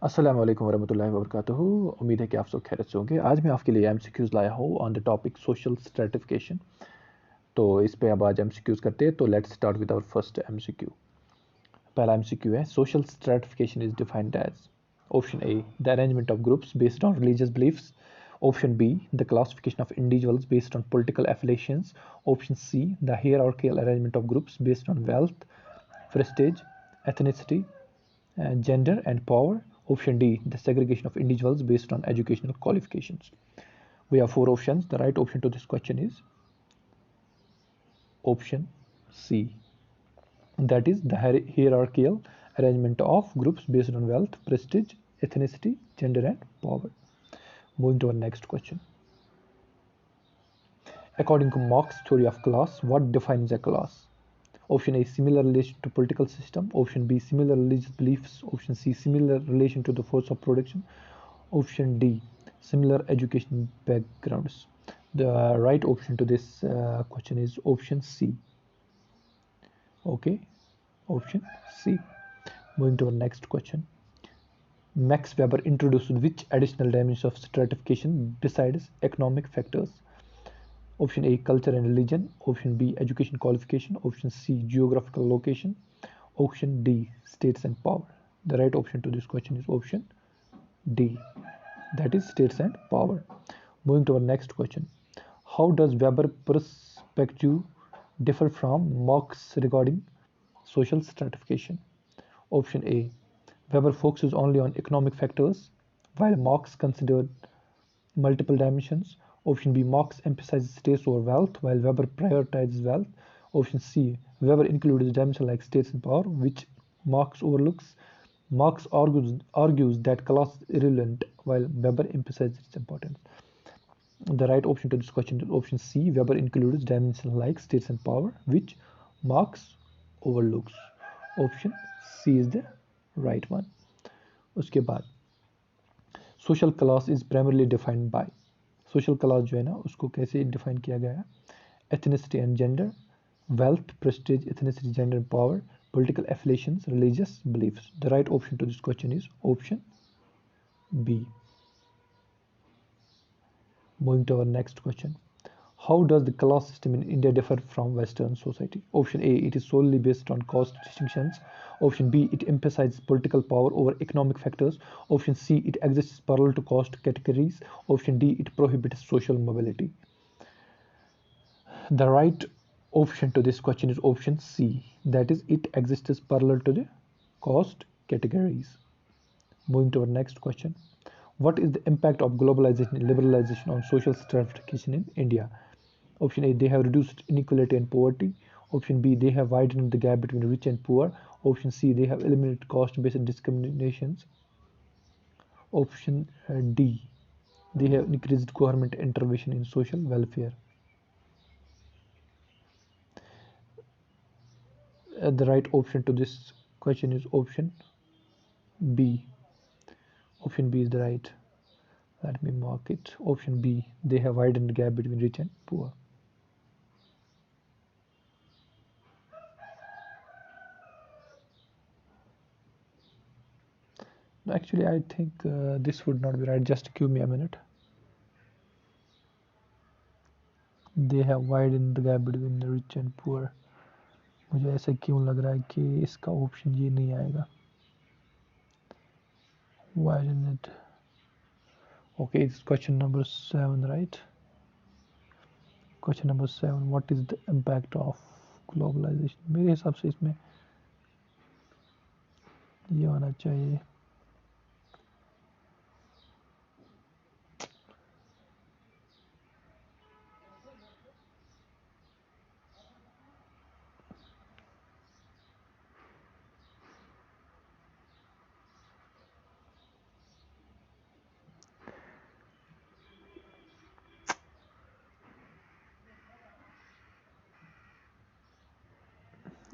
अस्सलाम वालेकुम वरहमतुल्लाहि वबरकातुहू। उम्मीद है कि आप सब खैरियत से होंगे। आज मैं आपके लिए एमसीक्यूज़ लाया हूँ on the topic social stratification. तो इस पे अब आज एमसीक्यूज़ करते हैं। तो let's start with our first MCQ. पहला एमसीक्यू है, social stratification is defined as option A the arrangement of groups based on religious beliefs, option B the classification of individuals based on political affiliations, option C the hierarchical arrangement of groups based on wealth, prestige, ethnicity, gender and power. Option D, the segregation of individuals based on educational qualifications. We have four options. The right option to this question is option C. That is the hierarchical arrangement of groups based on wealth, prestige, ethnicity, gender and power. Moving to our next question. According to Marx's theory of class, what defines a class? Option A, similar relation to political system. Option B, similar religious beliefs. Option C, similar relation to the force of production. Option D, similar education backgrounds. The right option to this question is option C. Okay, option C. Moving to our next question. Max Weber introduced which additional dimensions of stratification besides economic factors? Option A, culture and religion. Option B, education qualification. Option C, geographical location. Option D, states and power. The right option to this question is option D, that is states and power. Moving to our next question. How does Weber perspective differ from Marx regarding social stratification? Option A, Weber focuses only on economic factors, while Marx considered multiple dimensions. Option B, Marx emphasizes states over wealth, while Weber prioritizes wealth. Option C, Weber includes dimensions like states and power, which Marx overlooks. Marx argues that class is irrelevant, while Weber emphasizes its importance. The right option to this question is option C. Weber includes dimensions like states and power, which Marx overlooks. Option C is the right one. उसके बाद social class is primarily defined by, social class जो है ना उसको कैसे define किया गया है? Ethnicity and gender, wealth, prestige, ethnicity, gender, and power, political affiliations, religious beliefs. The right option to this question is option B. Moving to our next question. How does the class system in India differ from Western society? Option A, it is solely based on caste distinctions. Option B, it emphasizes political power over economic factors. Option C, it exists parallel to caste categories. Option D, it prohibits social mobility. The right option to this question is option C, that is it exists parallel to the caste categories. Moving to our next question. What is the impact of globalization and liberalization on social stratification in India? Option A, they have reduced inequality and poverty. Option B, they have widened the gap between rich and poor. Option C, they have eliminated caste-based discriminations. Option D, they have increased government intervention in social welfare. The right option to this question is option B. Option B is the right. Let me mark it. Option B, they have widened the gap between rich and poor. Actually, I think this would not be right. Just give me a minute. They have widened the gap between the rich and poor. मुझे ऐसा क्यों लग रहा है कि इसका option ये नहीं आएगा. Widen it. Okay, it's question number 7, right? Question number 7. What is the impact of globalization? मेरे हिसाब से इसमें ये होना चाहिए.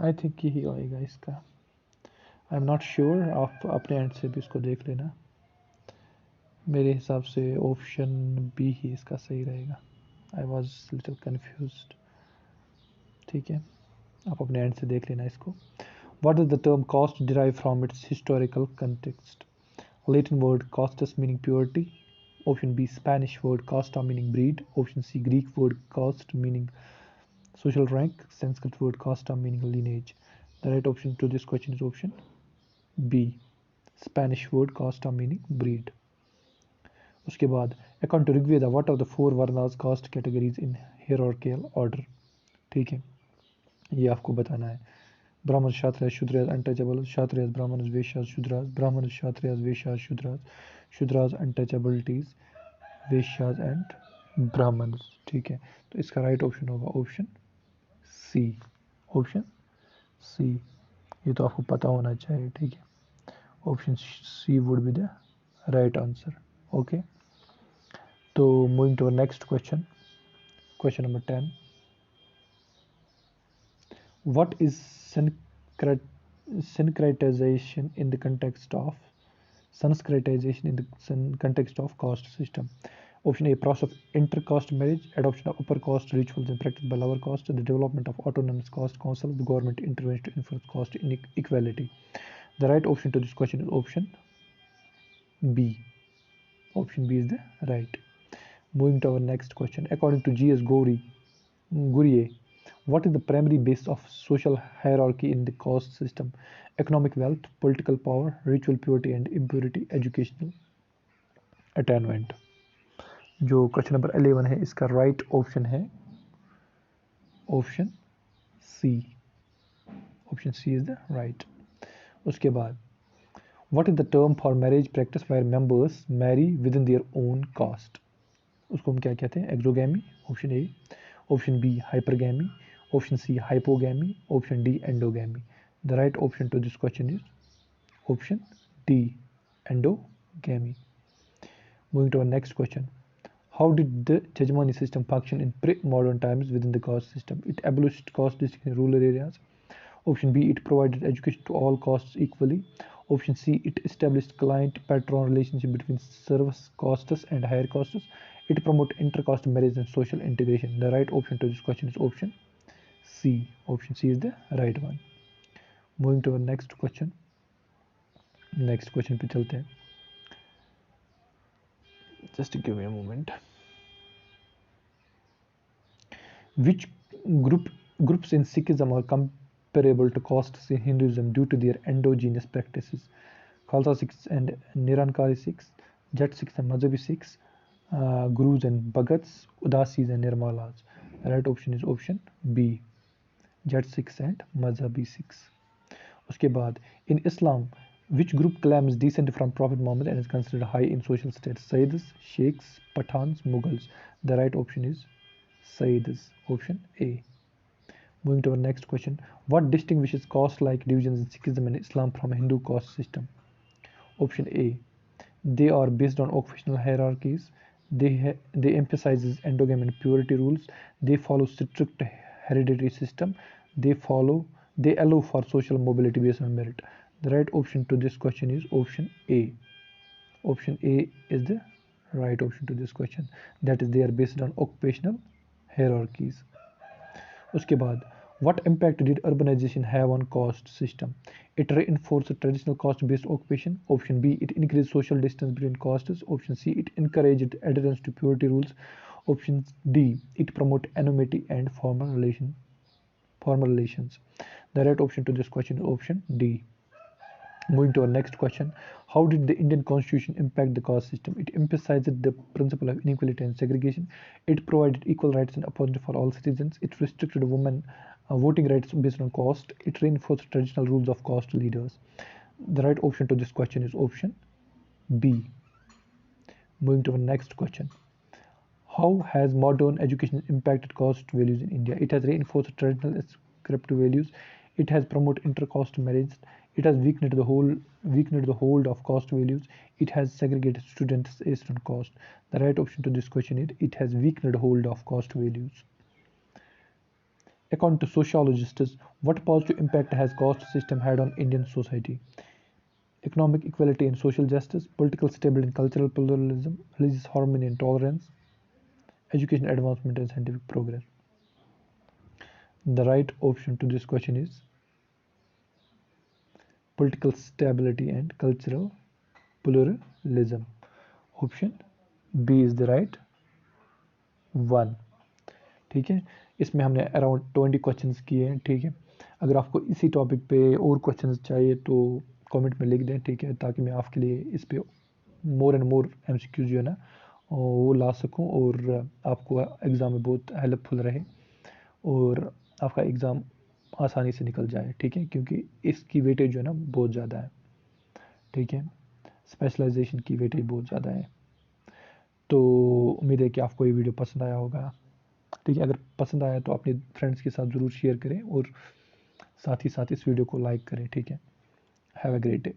आई थिंक यही होएगा इसका. आई एम नॉट श्योर, आप अपने एंड से भी इसको देख लेना. मेरे हिसाब से ऑप्शन बी ही इसका सही रहेगा. I was little confused. ठीक है, आप अपने एंड से देख लेना इसको. What does the term cost derive from its historical context? Latin word castus meaning purity. Option B, Spanish word casta meaning breed. Option C, Greek word caste meaning social rank. Sanskrit word casta meaning lineage. The right option to this question is option B, Spanish word casta meaning breed. उसके बाद according to Rigveda, what are the four varnas caste categories in hierarchical order? ठीक है, ये आपको बताना है. Brahmanas, Kshatriyas, Shudras, untouchables. Kshatriyas, Brahmanas, Vaishyas, Shudras. Brahmanas, Kshatriyas, Vaishyas, Shudras. Shudras, untouchabilities. Vaishyas and Brahmanas. ठीक है, तो इसका राइट ऑप्शन होगा ऑप्शन सी. ऑप्शन सी, ये तो आपको पता होना चाहिए. ठीक है, option C would be the right answer. Okay, तो moving to next question. Question number 10. What is syncretization in the context of caste system? Option A, process of inter-caste marriage, adoption of upper caste rituals and practiced by lower caste, the development of autonomous caste council, the government intervention to enforce caste inequality. The right option to this question is option B. Option B is the right. Moving to our next question. According to G.S. Gurye, what is the primary base of social hierarchy in the caste system? Economic wealth, political power, ritual purity and impurity, educational attainment. जो question number 11 है, इसका right option है option C. Option C is the right. उसके बाद what is the term for marriage practice where members marry within their own caste? उसको हम क्या कहते हैं? Exogamy. Option A. Option B, hypergamy. Option C, hypogamy. Option D, endogamy. The right option to this question is option D, endogamy. Moving to our next question. How did the Jajmani system function in pre-modern times within the caste system? It abolished caste distinction in rural areas. Option B, it provided education to all castes equally. Option C, it established client-patron relationship between service castes and higher castes. It promoted inter-caste marriage and social integration. The right option to this question is option C. Option C is the right one. Moving to our next question. Next question पे चलते हैं. Just give me a moment. Which groups in Sikhism are comparable to castes in Hinduism due to their endogenous practices? Khalsa Sikhs and Nirankari Sikhs, Jat Sikhs and Mazhabi Sikhs, Gurus and Bhagats, Udasis and Nirmalas. The right option is option B, Jat Sikhs and Mazhabi Sikhs. उसके बाद, in Islam, which group claims descent from Prophet Muhammad and is considered high in social status? Sayyids, Sheikhs, Pathans, Mughals. The right option is Sayyids. Option A. Moving to our next question. What distinguishes caste-like divisions in Sikhism and Islam from a Hindu caste system? Option A. They are based on occupational hierarchies. They emphasize endogamy and purity rules. They follow strict hereditary system. They allow for social mobility based on merit. The right option to this question is option A. Option A is the right option to this question. That is, they are based on occupational hierarchies. उसके बाद, what impact did urbanization have on caste system? It reinforced traditional caste-based occupation. Option B, it increased social distance between castes. Option C, it encouraged adherence to purity rules. Option D, it promoted anonymity and formal relations. The right option to this question is option D. Moving to our next question. How did the Indian Constitution impact the caste system? It emphasized the principle of inequality and segregation. It provided equal rights and opportunity for all citizens. It restricted women voting rights based on caste. It reinforced traditional rules of caste leaders. The right option to this question is option B. Moving to our next question. How has modern education impacted caste values in India? It has reinforced traditional scripted values. It has promoted inter-caste marriage. It has weakened the hold of caste values. It has segregated students based on caste. The right option to this question is it has weakened the hold of caste values. According to sociologists, what positive impact has caste system had on Indian society? Economic equality and social justice, political stability and cultural pluralism, religious harmony and tolerance, education advancement and scientific progress. The right option to this question is political stability and cultural pluralism. Option B is the right one. ठीक है, इसमें हमने around 20 questions किए हैं। ठीक है, अगर आपको इसी टॉपिक पे और क्वेश्चंस चाहिए तो कमेंट में लिख दें। ठीक है, ताकि मैं आपके लिए इस पे मोर एंड मोर एमसीक्यू जो है ना वो ला सकूं और आपको एग्ज़ाम में बहुत हेल्पफुल रहे और आपका एग्ज़ाम आसानी से निकल जाए। ठीक है, क्योंकि इसकी वेटेज जो है ना बहुत ज़्यादा है। ठीक है, स्पेशलाइजेशन की वेटेज बहुत ज़्यादा है। तो उम्मीद है कि आपको ये वीडियो पसंद आया होगा। ठीक है, अगर पसंद आया तो अपने फ्रेंड्स के साथ ज़रूर शेयर करें और साथ ही साथ इस वीडियो को लाइक करें। ठीक है, हैव अ ग्रेट डे।